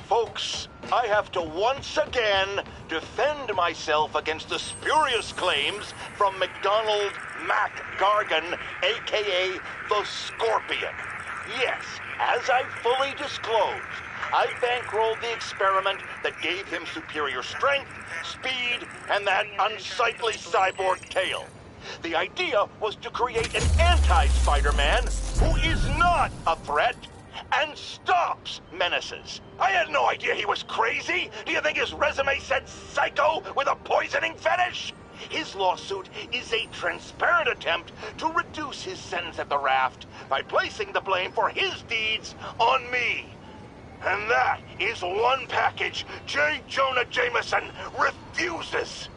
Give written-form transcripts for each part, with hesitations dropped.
Folks, I have to once again defend myself against the spurious claims from McDonald Mac Gargan, aka the Scorpion. Yes, as I fully disclosed, I bankrolled the experiment that gave him superior strength, speed, and that unsightly cyborg tail. The idea was to create an anti-Spider-Man who is not a threat and stops menaces. I had no idea he was crazy. Do you think his resume said psycho with a poisoning fetish? His lawsuit is a transparent attempt to reduce his sentence at the raft by placing the blame for his deeds on me. And that is one package J. Jonah Jameson refuses.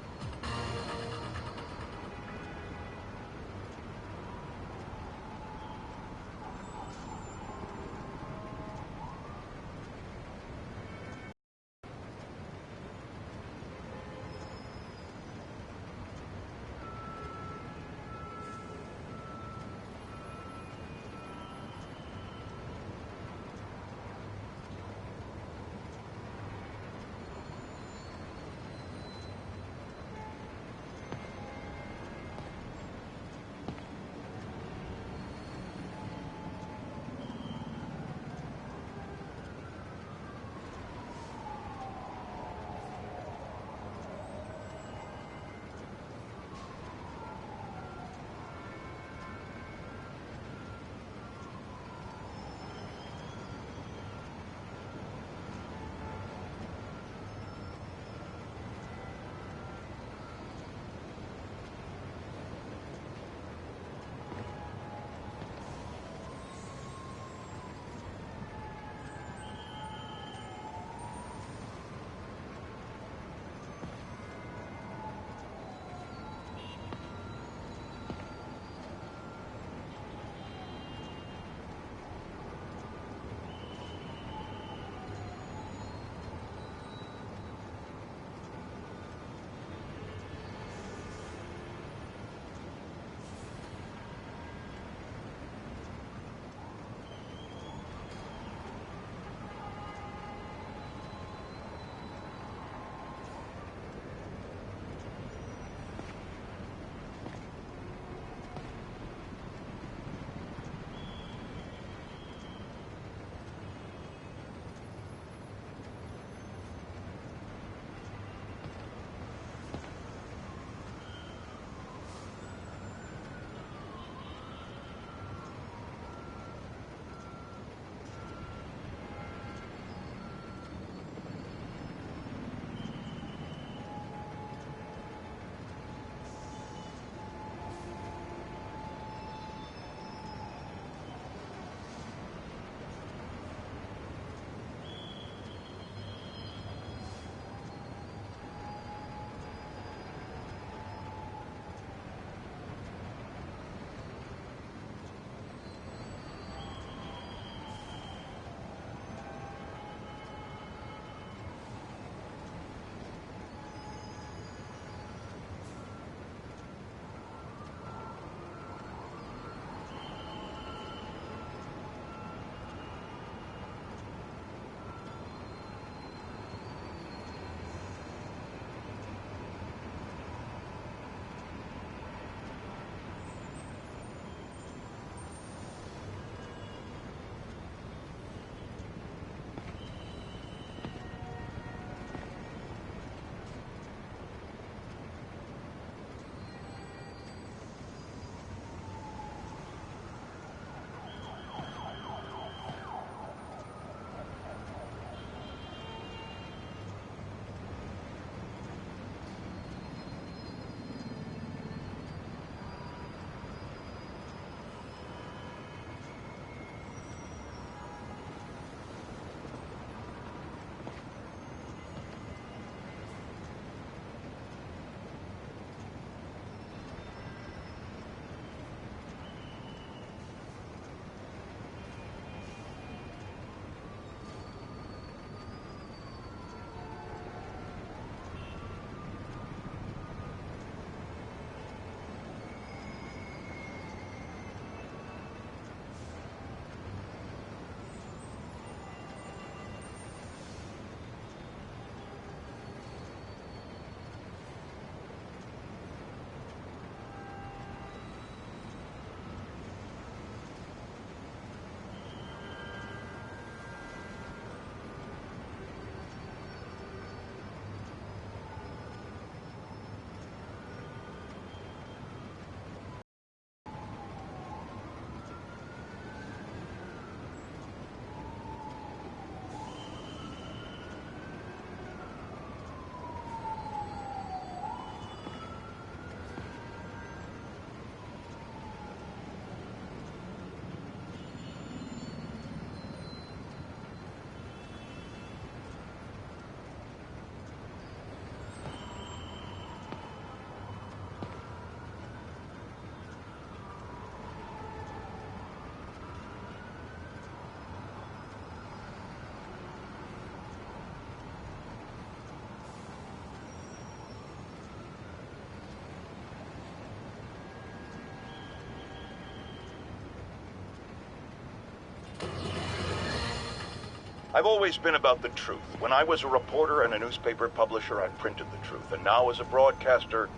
I've always been about the truth. When I was a reporter and a newspaper publisher, I printed the truth. And now as a broadcaster,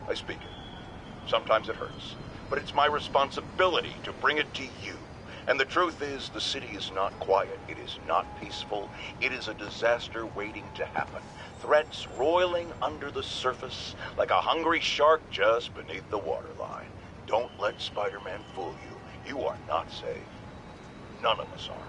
I speak it. Sometimes it hurts. But it's my responsibility to bring it to you. And the truth is, the city is not quiet. It is not peaceful. It is a disaster waiting to happen. Threats roiling under the surface like a hungry shark just beneath the waterline. Don't let Spider-Man fool you. You are not safe. None of us are.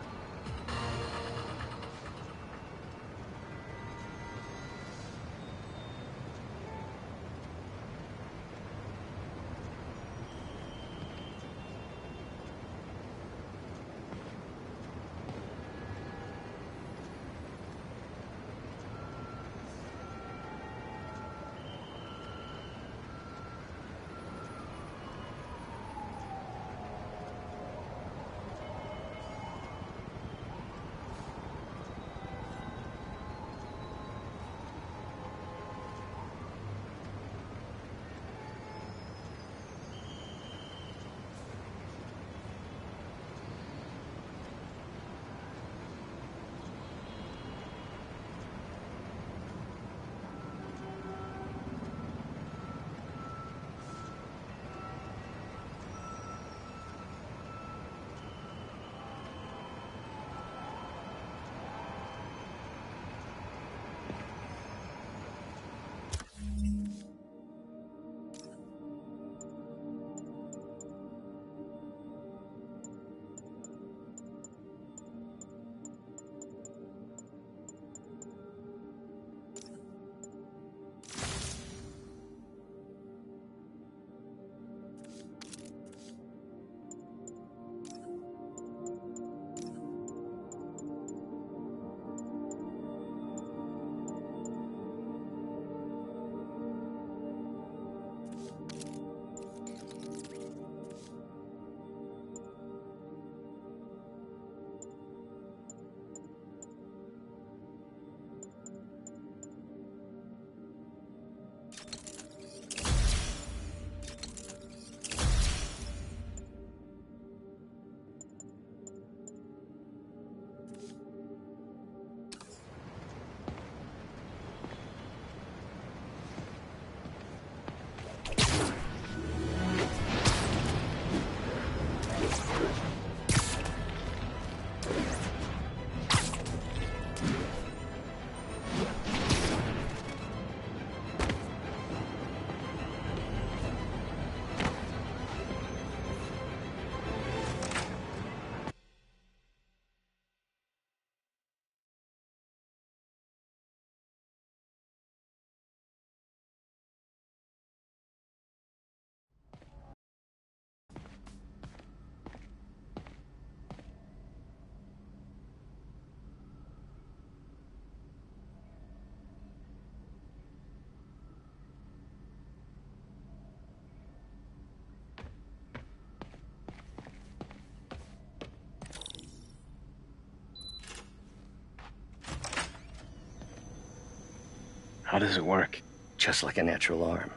How does it work? Just like a natural arm.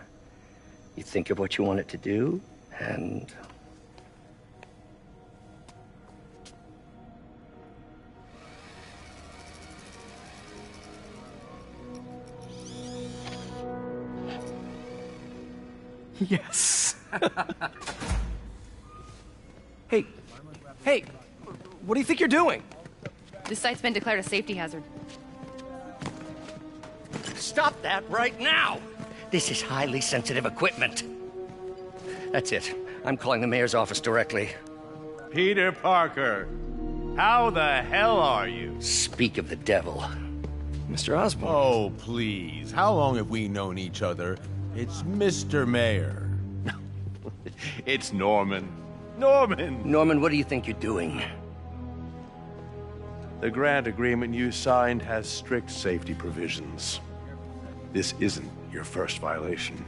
You think of what you want it to do, and... Yes. Hey, what do you think you're doing? This site's been declared a safety hazard. Stop that right now! This is highly sensitive equipment. That's it. I'm calling the mayor's office directly. Peter Parker, how the hell are you? Speak of the devil. Mr. Osborn. Oh, please. How long have we known each other? It's Mr. Mayor. It's Norman. Norman, what do you think you're doing? The grant agreement you signed has strict safety provisions. This isn't your first violation.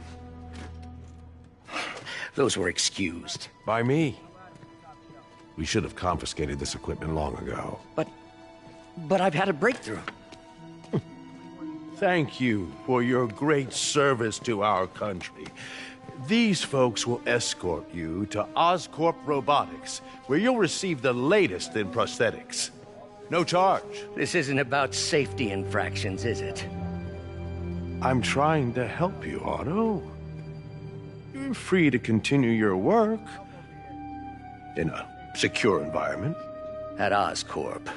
Those were excused. By me. We should have confiscated this equipment long ago. But I've had a breakthrough. Thank you for your great service to our country. These folks will escort you to Oscorp Robotics, where you'll receive the latest in prosthetics. No charge. This isn't about safety infractions, is it? I'm trying to help you, Otto. You're free to continue your work in a secure environment. At Oscorp.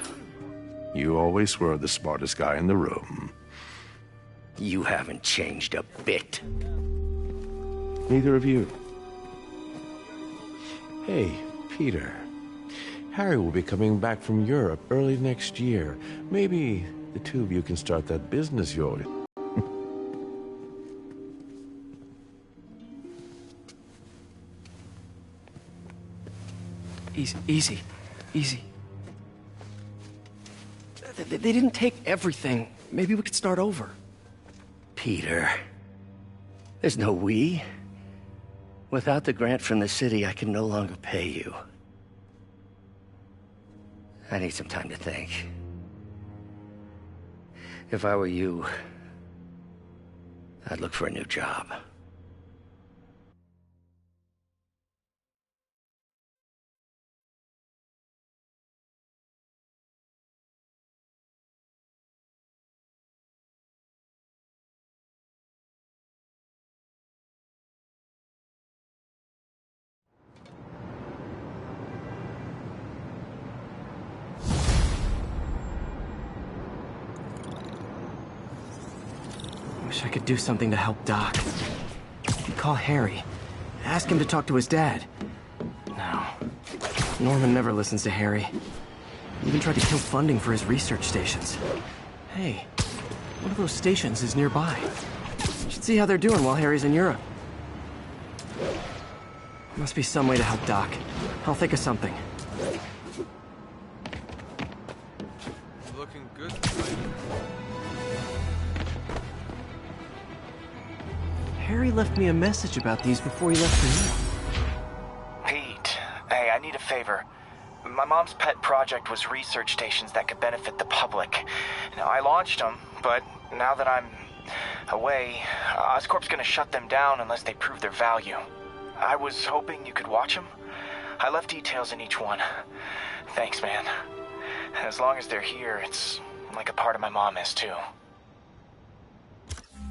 You always were the smartest guy in the room. You haven't changed a bit. Neither of you. Hey, Peter. Harry will be coming back from Europe early next year. Maybe the two of you can start that business you're... Easy. They didn't take everything. Maybe we could start over. Peter. There's no we. Without the grant from the city, I can no longer pay you. I need some time to think. If I were you, I'd look for a new job. Wish I could do something to help Doc. Call Harry. Ask him to talk to his dad. No. Norman never listens to Harry. He even tried to kill funding for his research stations. Hey, one of those stations is nearby. Should see how they're doing while Harry's in Europe. Must be some way to help Doc. I'll think of something. Looking good. Harry left me a message about these before he left for you. Pete, hey, I need a favor. My mom's pet project was research stations that could benefit the public. Now, I launched them, but now that I'm away, Oscorp's gonna shut them down unless they prove their value. I was hoping you could watch them. I left details in each one. Thanks, man. As long as they're here, it's like a part of my mom is, too.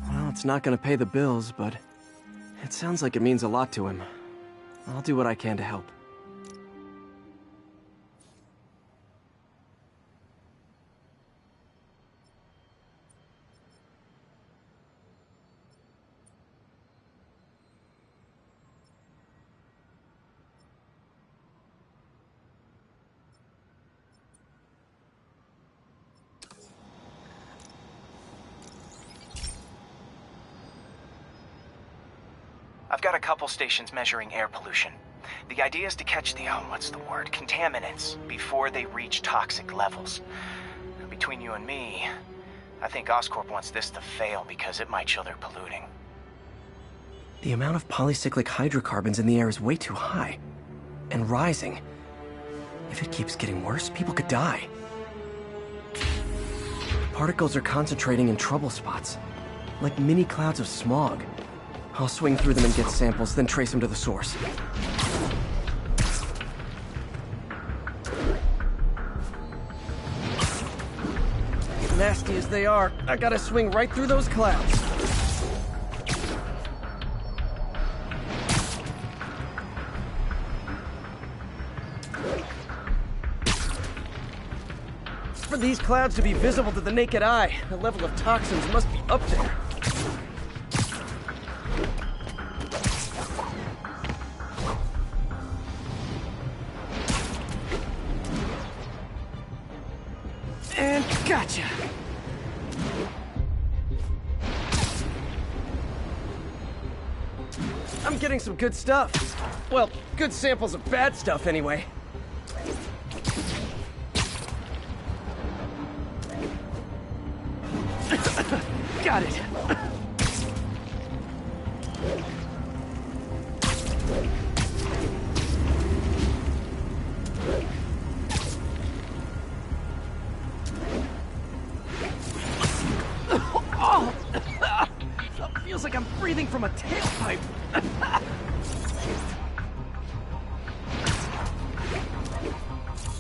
Well, it's not gonna pay the bills, but it sounds like it means a lot to him. I'll do what I can to help. I've got a couple stations measuring air pollution. The idea is to catch the, contaminants before they reach toxic levels. Between you and me, I think Oscorp wants this to fail because it might show they're polluting. The amount of polycyclic hydrocarbons in the air is way too high. And rising. If it keeps getting worse, people could die. Particles are concentrating in trouble spots, like mini clouds of smog. I'll swing through them and get samples, then trace them to the source. Nasty as they are, I gotta swing right through those clouds. For these clouds to be visible to the naked eye, the level of toxins must be up there. And gotcha! I'm getting some good stuff. Well, good samples of bad stuff, anyway. Got it. Feels like I'm breathing from a tailpipe.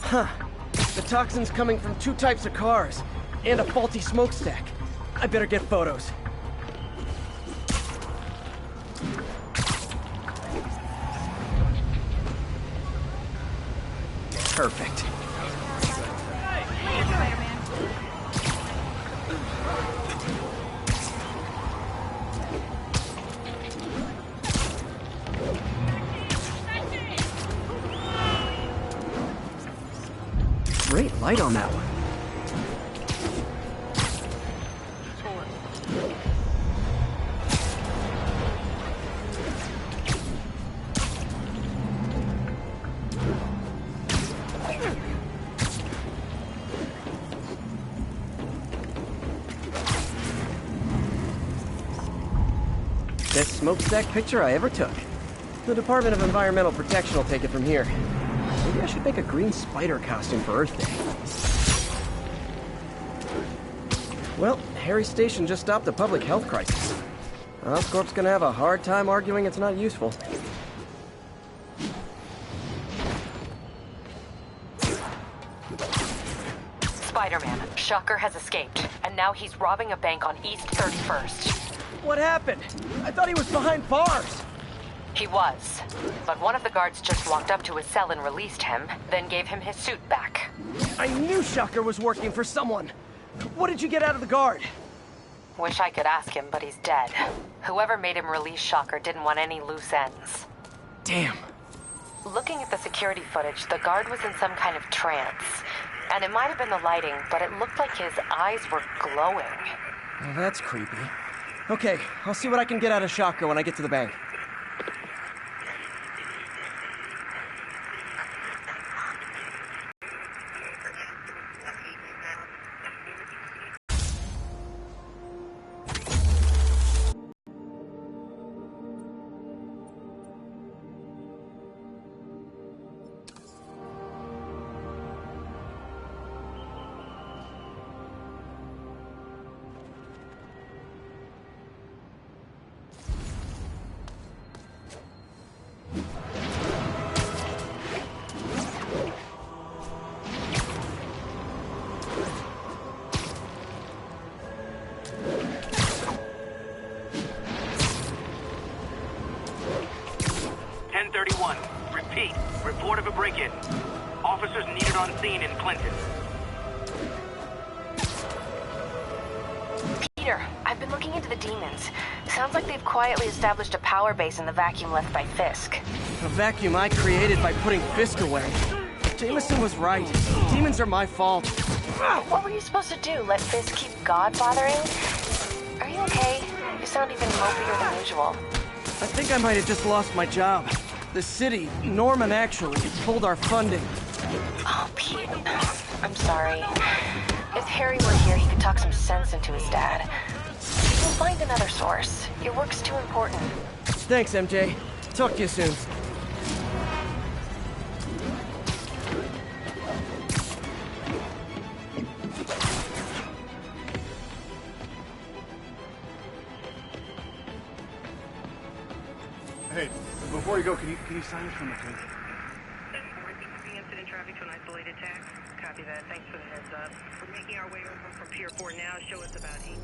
Huh. The toxin's coming from 2 types of cars, and a faulty smokestack. I better get photos. Perfect. Great light on that one. Best smokestack picture I ever took. The Department of Environmental Protection will take it from here. Maybe I should make a green spider costume for Earth Day. Well, Harry's station just stopped a public health crisis. Oscorp's gonna have a hard time arguing it's not useful. Spider-Man, Shocker has escaped, and now he's robbing a bank on East 31st. What happened? I thought he was behind bars. He was, but one of the guards just walked up to his cell and released him, then gave him his suit back. I knew Shocker was working for someone. What did you get out of the guard? Wish I could ask him, but he's dead. Whoever made him release Shocker didn't want any loose ends. Damn. Looking at the security footage, the guard was in some kind of trance. And it might have been the lighting, but it looked like his eyes were glowing. Well, that's creepy. Okay, I'll see what I can get out of Shocker when I get to the bank. Repeat, report of a break-in. Officers needed on scene in Clinton. Peter, I've been looking into the demons. Sounds like they've quietly established a power base in the vacuum left by Fisk. A vacuum I created by putting Fisk away. Jameson was right. Demons are my fault. What were you supposed to do? Let Fisk keep God bothering? Are you okay? You sound even mopier than usual. I think I might have just lost my job. The city, Norman actually, pulled our funding. Oh, Pete. I'm sorry. If Harry were here, he could talk some sense into his dad. We'll find another source. Your work's too important. Thanks, MJ. Talk to you soon. Hey, before you go, can you sign from the thing? Incident traffic to an isolated tax. Copy that. Thanks for the heads up. We're making our way over from Pier 4 now. Show us about 8.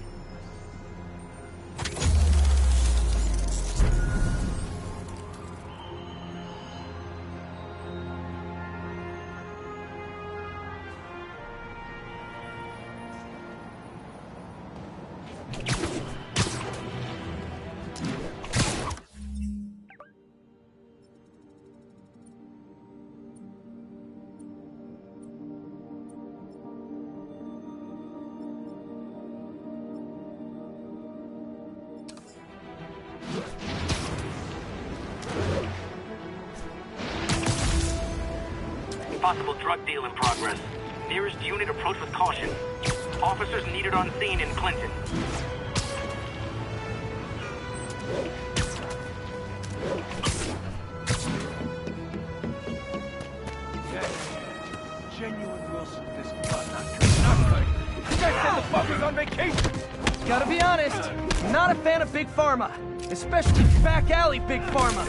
Possible drug deal in progress. Nearest unit approach with caution. Officers needed on scene in Clinton. Genuine Wilson Fisk not You guys said the fucker's on vacation! Gotta be honest, not a fan of Big Pharma. Especially back alley Big Pharma.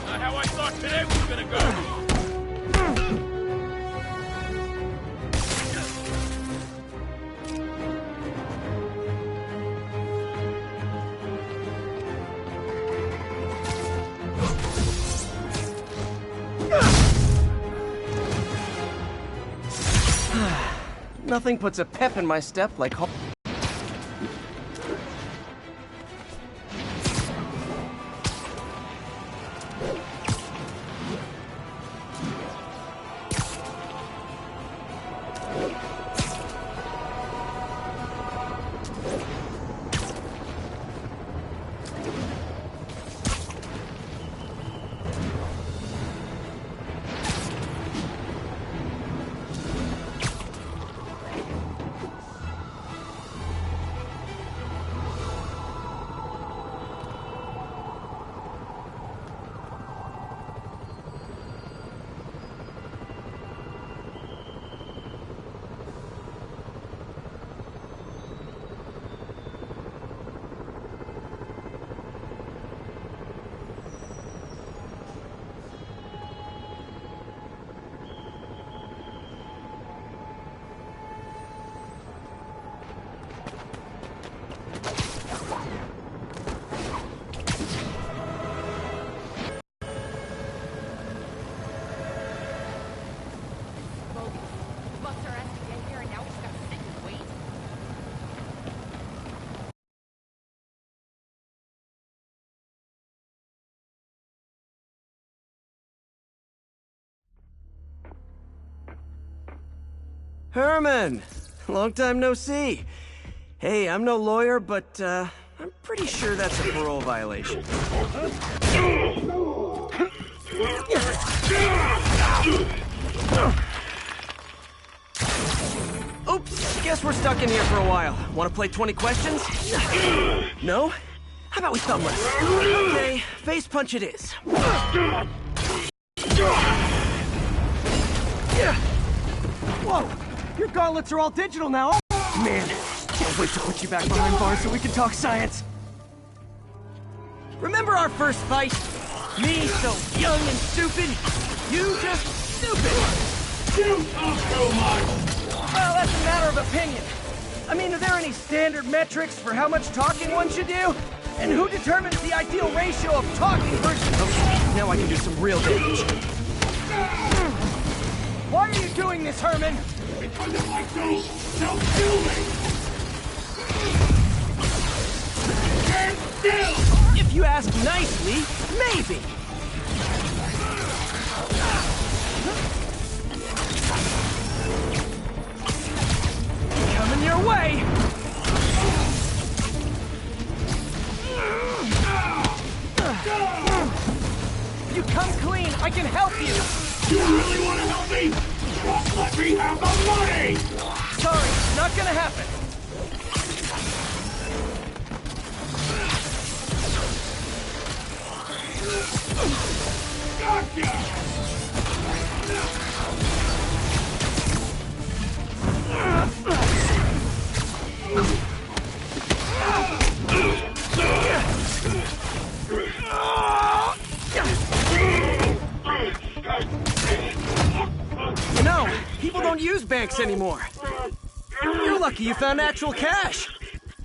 Not how I thought today was gonna go. Nothing puts a pep in my step like Herman! Long time no see. Hey, I'm no lawyer, but, I'm pretty sure that's a parole violation. Oops, guess we're stuck in here for a while. Want to play 20 questions? No? How about we thumb wrestle? Okay, face punch it is. Whoa! Your gauntlets are all digital now! Man, can't wait to put you back behind bars so we can talk science. Remember our first fight? Me so young and stupid, you just stupid! You talk too much! Well, that's a matter of opinion. I mean, are there any standard metrics for how much talking one should do? And who determines the ideal ratio of talking versus... Okay, now I can do some real damage. Why are you doing this, Herman? Because if I don't, they'll kill me! Stand still! If you ask nicely, maybe! Coming your way! You come clean, I can help you! You really want to help me? Just let me have the money! Sorry, not gonna happen. Gotcha! You know, people don't use banks anymore. You're lucky you found actual cash.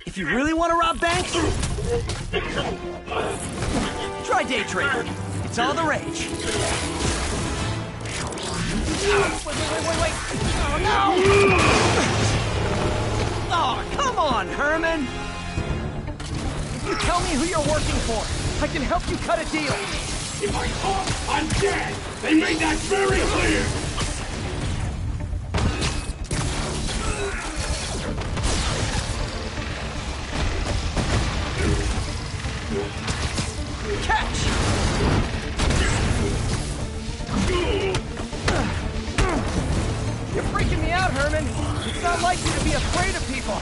If you really want to rob banks, try day trading. It's all the rage. Wait. Oh, no! Oh, come on, Herman! If you tell me who you're working for, I can help you cut a deal. If I talk, I'm dead! They made that very clear! Catch! You're freaking me out, Herman. It's not like you to be afraid of people.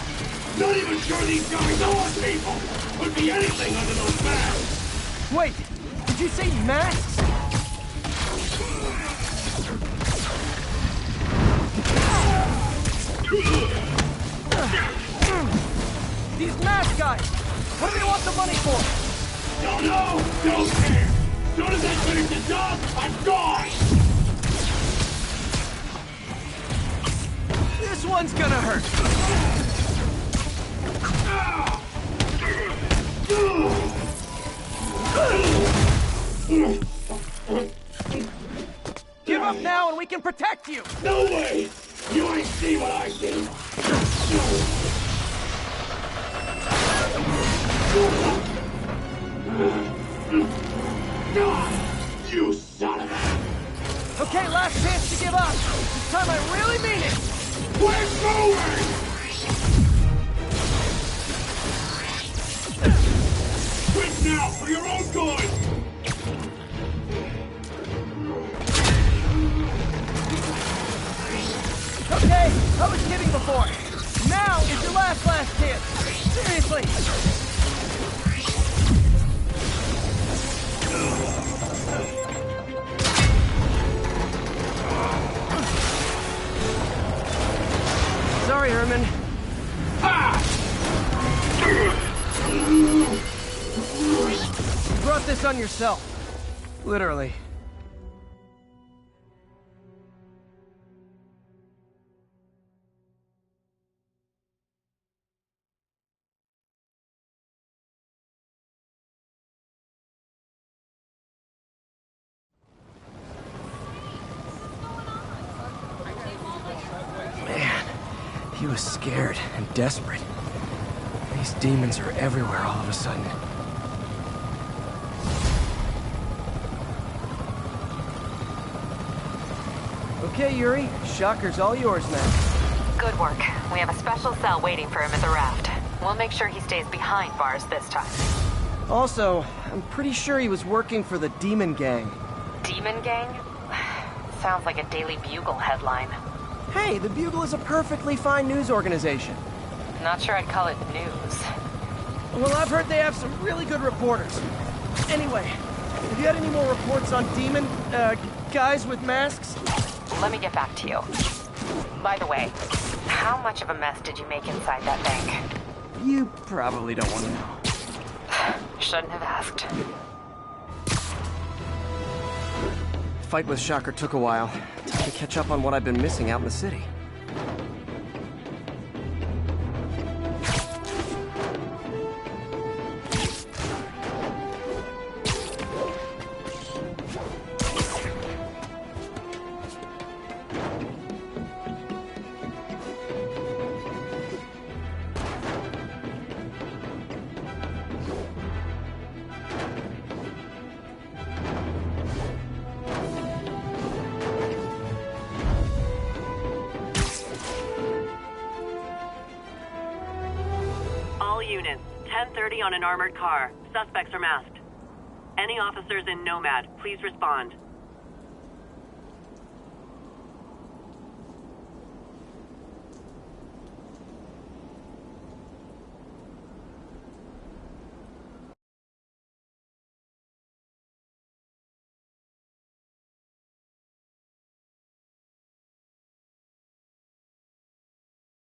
Not even sure these guys are people. Could be anything under those masks. Wait, did you say masks? These mask guys, what do they want the money for? Don't know, don't care. As soon as I finish the job, I'm gone. This one's gonna hurt. Give up now and we can protect you! No way! You ain't see what I see! You son of a... Okay, last chance to give up. This time I really mean it. We're moving! Quit now for your own good! Okay, I was kidding before. Now is your last chance. Seriously. Sorry, Herman. You brought this on yourself. Literally. Man, he was scared and desperate. These demons are everywhere all of a sudden. Okay, Yuri. Shocker's all yours now. Good work. We have a special cell waiting for him at the raft. We'll make sure he stays behind bars this time. Also, I'm pretty sure he was working for the Demon Gang. Demon Gang? Sounds like a Daily Bugle headline. Hey, the Bugle is a perfectly fine news organization. Not sure I'd call it news. Well, I've heard they have some really good reporters. Anyway, have you had any more reports on demon, guys with masks? Let me get back to you. By the way, how much of a mess did you make inside that bank? You probably don't want to know. Shouldn't have asked. Fight with Shocker took a while. Time to catch up on what I've been missing out in the city. Units, 10:30 on an armored car. Suspects are masked. Any officers in Nomad, please respond.